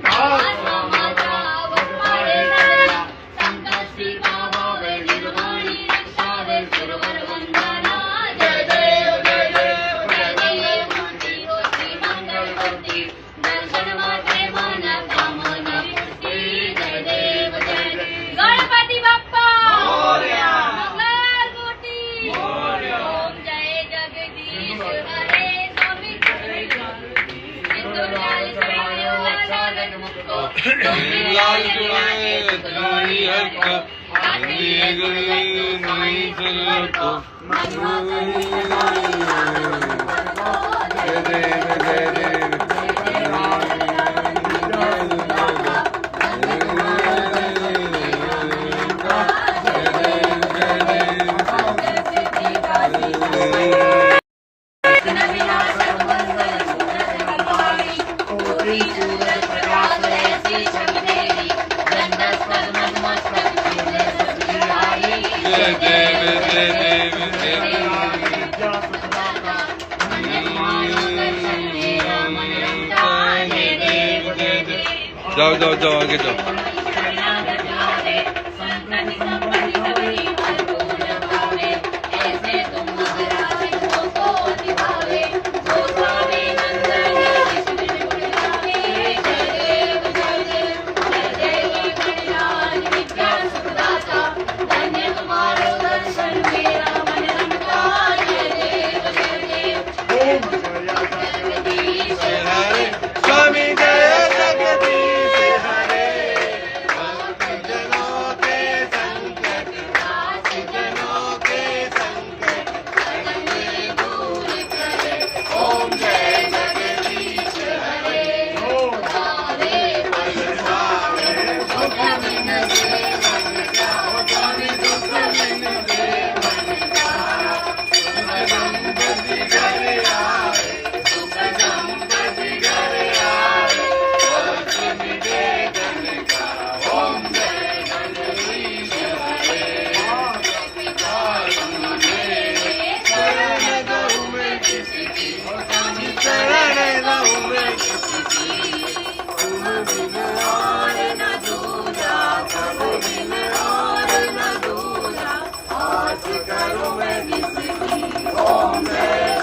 आत्मा माझा वटवाढे झाला, संकष्टी पावावे निर्वाणी रक्षावे सुरवर वंदना. जय देव जय देव जय देव मूर्ती होती मंगलवती, दर्शन मात्रे मन कामना पूर्ती. जय देव जय देव गणपती बाप्पा मोरया, मंगलमूर्ती मोरया. ओम जय जगदीश हरे स्वामी सिंधुलाल सुरायो सागर मुक्तो लाल जुड़ाए त्राणी हट आदि गले नहीं चलतो. जय देव जय देव जाओ जाओ जाओ आगे जाओ. ओम जय